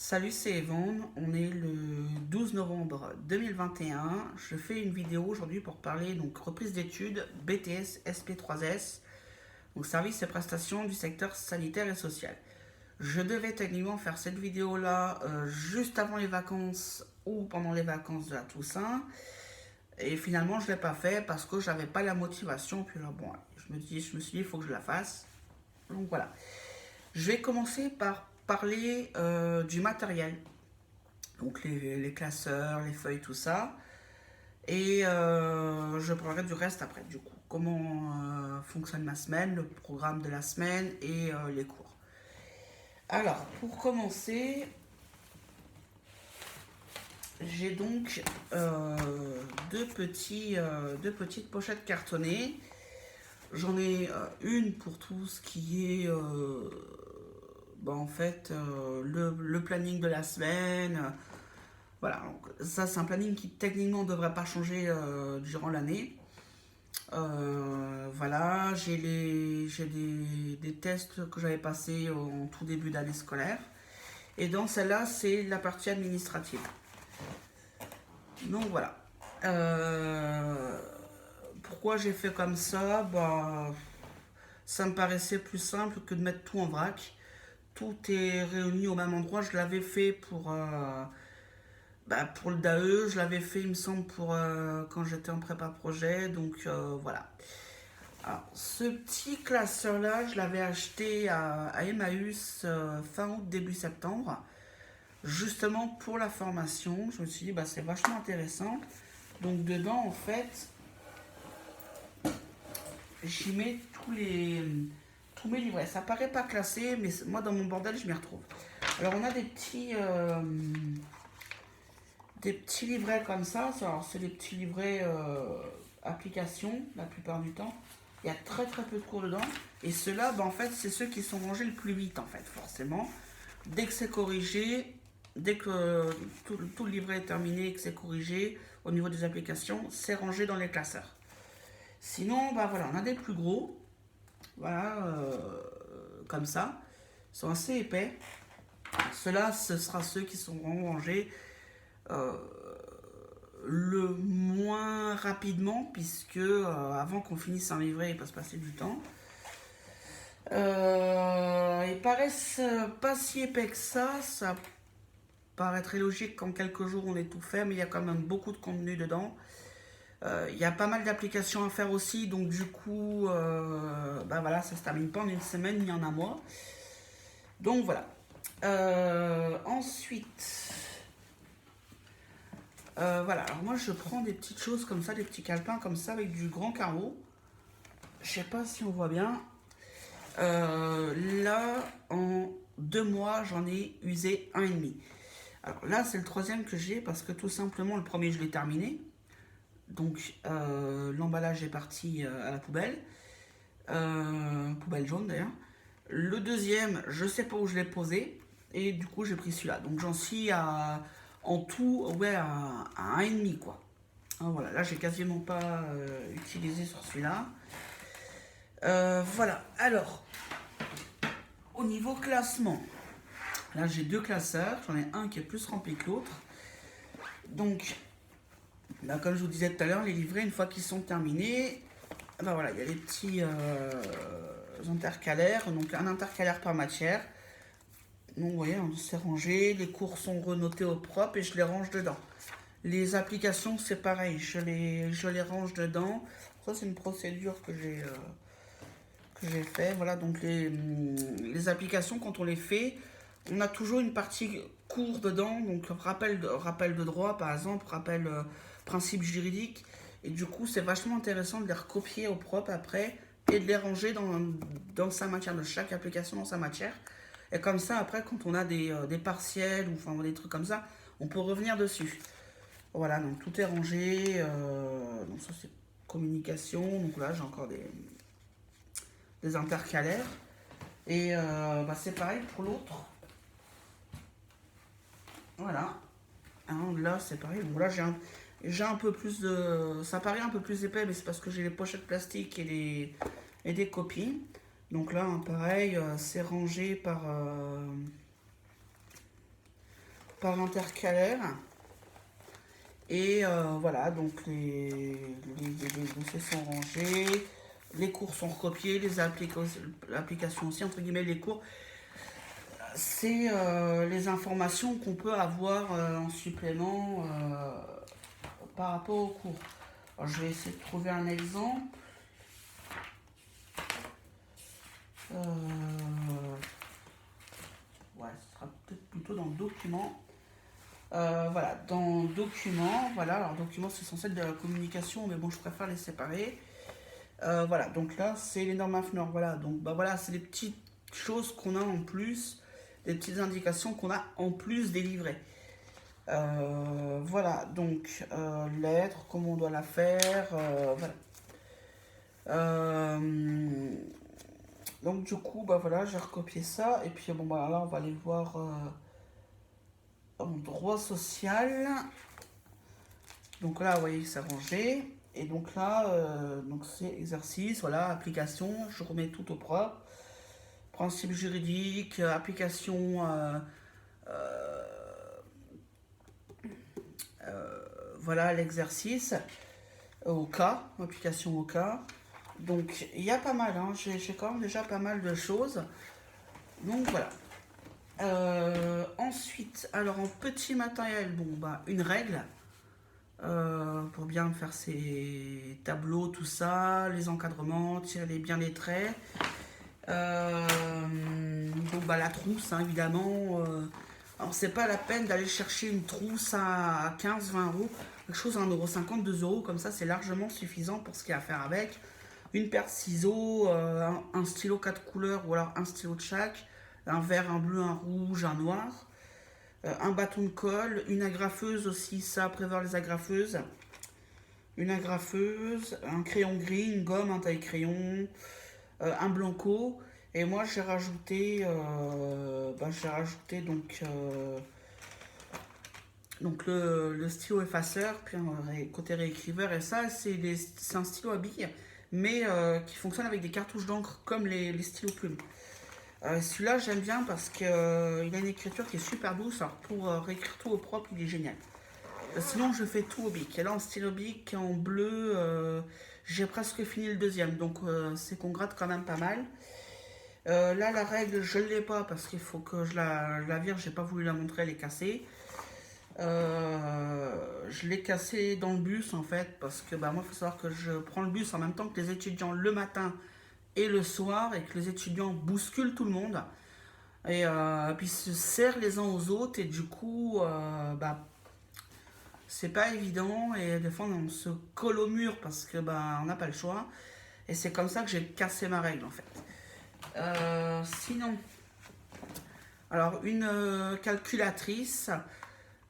Salut, c'est Yvonne. On est le 12 novembre 2021. Je fais une vidéo aujourd'hui pour parler donc reprise d'études BTS SP3S, donc services et prestations du secteur sanitaire et social. Je devais techniquement faire cette vidéo-là juste avant les vacances ou pendant les vacances de la Toussaint. Et finalement, je ne l'ai pas fait parce que j'avais pas la motivation. Puis là, bon, je me suis dit, il faut que je la fasse. Donc voilà. Je vais commencer par parler du matériel. Donc les classeurs, les feuilles, tout ça. Et je parlerai du reste après, du coup. Comment fonctionne ma semaine, le programme de la semaine et les cours. Alors, pour commencer, j'ai donc deux petites pochettes cartonnées. J'en ai une pour tout ce qui est en fait le planning de la semaine. Voilà, donc ça c'est un planning qui techniquement ne devrait pas changer durant l'année. Voilà, j'ai des tests que j'avais passés en tout début d'année scolaire. Et dans celle-là, c'est la partie administrative. Donc voilà. Euh, Pourquoi j'ai fait comme ça? Ça me paraissait plus simple que de mettre tout en vrac. Tout est réuni au même endroit. Je l'avais fait pour le DAE, je l'avais fait, il me semble, pour quand j'étais en prépa projet. Donc voilà. Alors, ce petit classeur-là, je l'avais acheté à Emmaüs fin août, début septembre, justement pour la formation. Je me suis dit, c'est vachement intéressant. Donc, dedans, en fait, j'y mets tous mes livrets. Ça paraît pas classé, mais moi, dans mon bordel, je m'y retrouve. Alors, on a des petits livrets comme ça. Alors, c'est des petits livrets applications, la plupart du temps. Il y a très très peu de cours dedans. Et ceux-là, en fait, c'est ceux qui sont rangés le plus vite, en fait, forcément. Dès que c'est corrigé, dès que tout le livret est terminé et que c'est corrigé au niveau des applications, c'est rangé dans les classeurs. Sinon, voilà, on a des plus gros. Voilà, comme ça. Ils sont assez épais. Ceux-là, ce sera ceux qui seront rangés euh, le moins rapidement, puisque avant qu'on finisse un livret, il peut se passer du temps. Ils paraissent pas si épais que ça paraît très logique qu'en quelques jours on ait tout fait, mais il y a quand même beaucoup de contenu dedans. Il y a pas mal d'applications à faire aussi, donc du coup, voilà, ça se termine pas en une semaine ni en un mois. Donc voilà. Ensuite, voilà, alors moi je prends des petites choses comme ça, des petits calepins comme ça avec du grand carreau. Je sais pas si on voit bien. Là, en 2 mois, j'en ai usé un et demi. Alors là, c'est le troisième que j'ai parce que tout simplement, le premier, je l'ai terminé. Donc, l'emballage est parti à la poubelle. Poubelle jaune d'ailleurs. Le deuxième, je sais pas où je l'ai posé. Et du coup, j'ai pris celui-là. Donc, j'en suis en tout, ouais, à un et demi, quoi. Hein, voilà, là, j'ai quasiment pas utilisé sur celui-là. Voilà, alors, au niveau classement, là j'ai deux classeurs, j'en ai un qui est plus rempli que l'autre. Donc, là, comme je vous disais tout à l'heure, les livrets, une fois qu'ils sont terminés, voilà, il y a les petits intercalaires, donc un intercalaire par matière. Donc, vous voyez, c'est rangé, les cours sont renotés au propre et je les range dedans. Les applications, c'est pareil, je les range dedans. Ça, c'est une procédure que j'ai fait. Voilà, donc les applications, quand on les fait, on a toujours une partie cours dedans, donc rappel de droit par exemple, rappel principe juridique. Et du coup, c'est vachement intéressant de les recopier au propre après et de les ranger dans sa matière, de chaque application dans sa matière. Et comme ça, après, quand on a des partiels ou enfin, des trucs comme ça, on peut revenir dessus. Voilà, donc tout est rangé. Donc ça, c'est communication. Donc là, j'ai encore des intercalaires. Et c'est pareil pour l'autre. Voilà. Hein, là, c'est pareil. Donc là, j'ai un peu plus de. Ça paraît un peu plus épais, mais c'est parce que j'ai les pochettes plastiques et des copies. Donc là, hein, pareil, c'est rangé par intercalaire. Et voilà, donc les dossiers sont rangés, les cours sont recopiés, les applications aussi, entre guillemets, les cours. C'est les informations qu'on peut avoir en supplément par rapport aux cours. Alors, je vais essayer de trouver un exemple. Ouais, ce sera peut-être plutôt dans le document. Voilà, dans document, voilà, alors document c'est censé être de la communication, mais bon, je préfère les séparer. Voilà, donc là, c'est les normes AFNOR, voilà, donc bah voilà, c'est des petites choses qu'on a en plus, des petites indications qu'on a en plus des livrets. Voilà, donc lettre, comment on doit la faire, voilà. Donc du coup, bah voilà, j'ai recopié ça, et puis bon, bah là, on va aller voir en droit social. Donc là, vous voyez, c'est rangé. Et donc là, donc c'est exercice, voilà, application, je remets tout au propre. Principe juridique, application, voilà l'exercice, au cas, application au cas. Donc il y a pas mal, hein, j'ai quand même déjà pas mal de choses. Donc voilà. Ensuite, alors en petit matériel, bon bah une règle. Pour bien faire ses tableaux, tout ça, les encadrements, tirer bien les traits. Donc bah la trousse, hein, évidemment. Alors c'est pas la peine d'aller chercher une trousse à 15-20 euros, quelque chose à 1,50 €, 2 euros, comme ça c'est largement suffisant pour ce qu'il y a à faire avec. Une paire de ciseaux, un stylo 4 couleurs ou alors un stylo de chaque, un vert, un bleu, un rouge, un noir. Un bâton de colle, une agrafeuse aussi, ça à prévoir les agrafeuses. Une agrafeuse, un crayon gris, une gomme, un taille-crayon, un blanco. Et moi j'ai rajouté donc le stylo effaceur, puis côté réécriveur. Et ça, c'est un stylo à billes, mais qui fonctionne avec des cartouches d'encre comme les stylos plumes. Celui-là, j'aime bien parce qu'il a une écriture qui est super douce. Alors, pour réécrire tout au propre, il est génial. Sinon, je fais tout au bic. Et là, en stylo bic, en bleu, j'ai presque fini le deuxième. Donc, c'est qu'on gratte quand même pas mal. Là, la règle, je ne l'ai pas parce qu'il faut que je la vire. J'ai pas voulu la montrer, elle est cassée. Je l'ai cassée dans le bus, en fait, parce que bah, moi, il faut savoir que je prends le bus en même temps que les étudiants le matin et le soir, et que les étudiants bousculent tout le monde et puis se serrent les uns aux autres, et du coup bah c'est pas évident, et des fois on se colle au mur parce que bah on n'a pas le choix, et c'est comme ça que j'ai cassé ma règle en fait. Sinon, alors une calculatrice,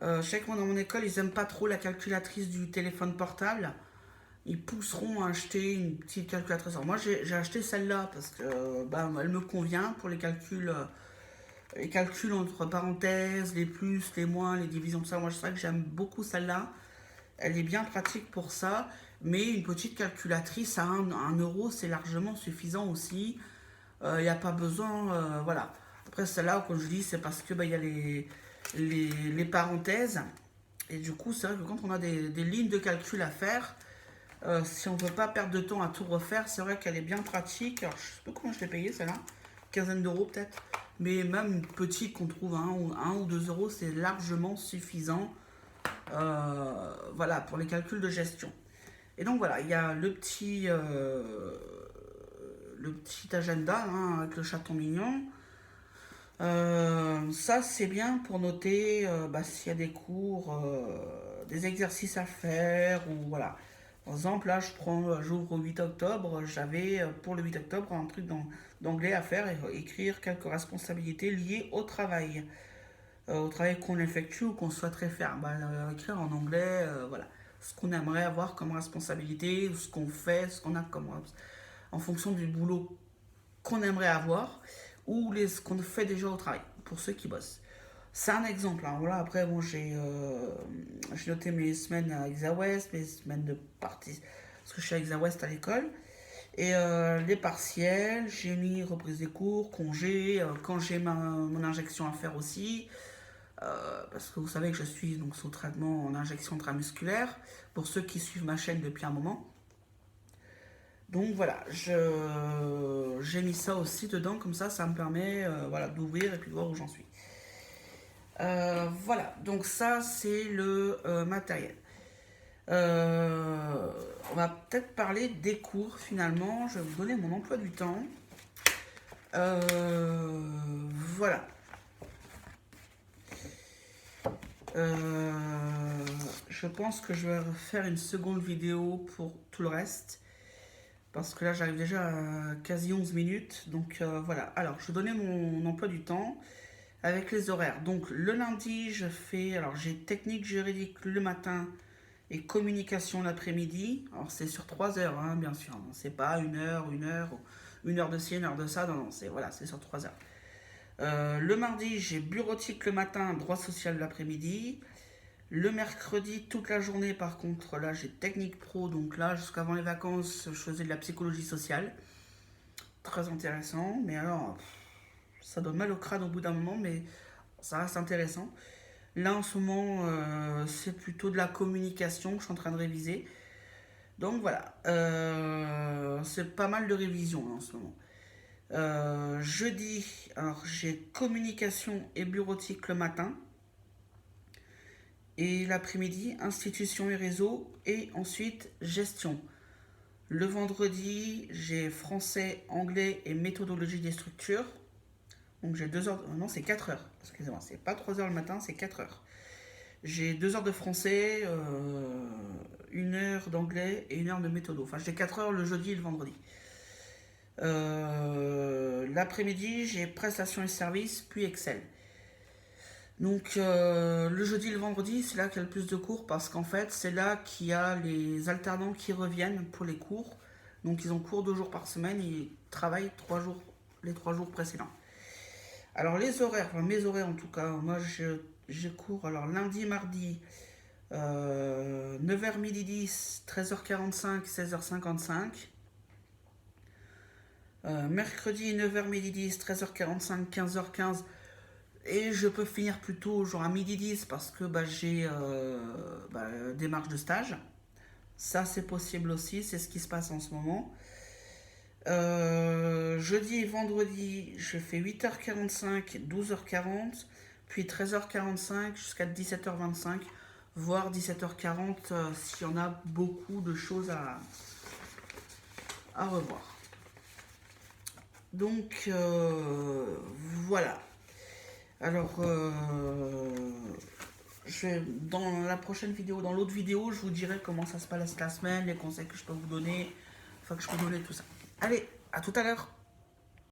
je sais que moi dans mon école ils aiment pas trop la calculatrice du téléphone portable. Ils pousseront à acheter une petite calculatrice. Alors moi j'ai acheté celle-là parce que bah, elle me convient pour les calculs entre parenthèses, les plus, les moins, les divisions, tout ça. Moi je sais que j'aime beaucoup celle-là. Elle est bien pratique pour ça. Mais une petite calculatrice à 1 euro, c'est largement suffisant aussi. Il n'y a pas besoin, voilà. Après celle-là, comme je dis, c'est parce que bah, y a les parenthèses. Et du coup, c'est vrai que quand on a des lignes de calcul à faire, si on ne veut pas perdre de temps à tout refaire, c'est vrai qu'elle est bien pratique. Alors, je sais pas comment je l'ai payée celle-là, quinzaine d'euros peut-être. Mais même une petite qu'on trouve à 1 ou 2 euros, c'est largement suffisant, voilà, pour les calculs de gestion. Et donc voilà, il y a le petit agenda hein, avec le chaton mignon. Ça, c'est bien pour noter bah, s'il y a des cours, des exercices à faire, ou voilà. Par exemple, là, j'ouvre au 8 octobre, j'avais pour le 8 octobre un truc d'anglais à faire, et écrire quelques responsabilités liées au travail qu'on effectue ou qu'on souhaiterait faire. Bah, écrire en anglais, voilà, ce qu'on aimerait avoir comme responsabilité, ce qu'on fait, ce qu'on a comme en fonction du boulot qu'on aimerait avoir, ou ce qu'on fait déjà au travail, pour ceux qui bossent. C'est un exemple. Hein. Voilà, après, bon, j'ai noté mes semaines à ExaWest, mes semaines de partie, parce que je suis à ExaWest à l'école. Et les partiels, j'ai mis reprise des cours, congé, quand j'ai mon injection à faire aussi. parce que vous savez que je suis donc sous traitement en injection intramusculaire, pour ceux qui suivent ma chaîne depuis un moment. Donc voilà, j'ai mis ça aussi dedans, comme ça me permet voilà, d'ouvrir et puis de voir où j'en suis. Voilà, donc ça c'est le matériel. On va peut-être parler des cours finalement. Je vais vous donner mon emploi du temps. Voilà. Je pense que je vais faire une seconde vidéo pour tout le reste. Parce que là, j'arrive déjà à quasi 11 minutes. Donc voilà. Alors, je vais donner mon emploi du temps avec les horaires. Donc, le lundi, je fais... Alors, j'ai technique juridique le matin et communication l'après-midi. Alors, c'est sur 3 heures, hein, bien sûr. C'est pas une heure, une heure de ci, une heure de ça. Non, non, c'est voilà, c'est sur 3 heures. Le mardi, j'ai bureautique le matin, droit social l'après-midi. Le mercredi, toute la journée, par contre, là, j'ai technique pro. Donc là, jusqu'avant les vacances, je faisais de la psychologie sociale. Très intéressant. Mais alors, ça donne mal au crâne au bout d'un moment, mais ça reste intéressant. Là, en ce moment, c'est plutôt de la communication que je suis en train de réviser. Donc voilà, c'est pas mal de révision là, en ce moment. Jeudi, alors j'ai communication et bureautique le matin. Et l'après-midi, institution et réseau. Et ensuite, gestion. Le vendredi, j'ai français, anglais et méthodologie des structures. Donc j'ai 2 heures. Non, c'est 4 heures. Excusez-moi, c'est pas 3 heures le matin, c'est 4 heures. J'ai 2 heures de français, 1 heure d'anglais et 1 heure de méthodo. Enfin, j'ai 4 heures le jeudi et le vendredi. L'après-midi, j'ai prestations et services, puis Excel. Donc le jeudi et le vendredi, c'est là qu'il y a le plus de cours parce qu'en fait, c'est là qu'il y a les alternants qui reviennent pour les cours. Donc ils ont cours 2 jours par semaine, ils travaillent les 3 jours précédents. Alors les horaires, enfin mes horaires en tout cas, moi j'ai cours alors lundi, mardi, 9h midi 10, 13h45, 16h55. Mercredi 9h midi 10, 13h45, 15h15. Et je peux finir plus tôt, genre à midi 10, parce que j'ai démarche de stage. Ça, c'est possible aussi, c'est ce qui se passe en ce moment. Jeudi et vendredi, je fais 8h45, 12h40, puis 13h45 jusqu'à 17h25, voire 17h40 s'il y en a beaucoup de choses à revoir. Donc, voilà. Alors, dans la prochaine vidéo, dans l'autre vidéo, je vous dirai comment ça se passe la semaine, les conseils que je peux vous donner, enfin que je peux donner, tout ça. Allez, à tout à l'heure.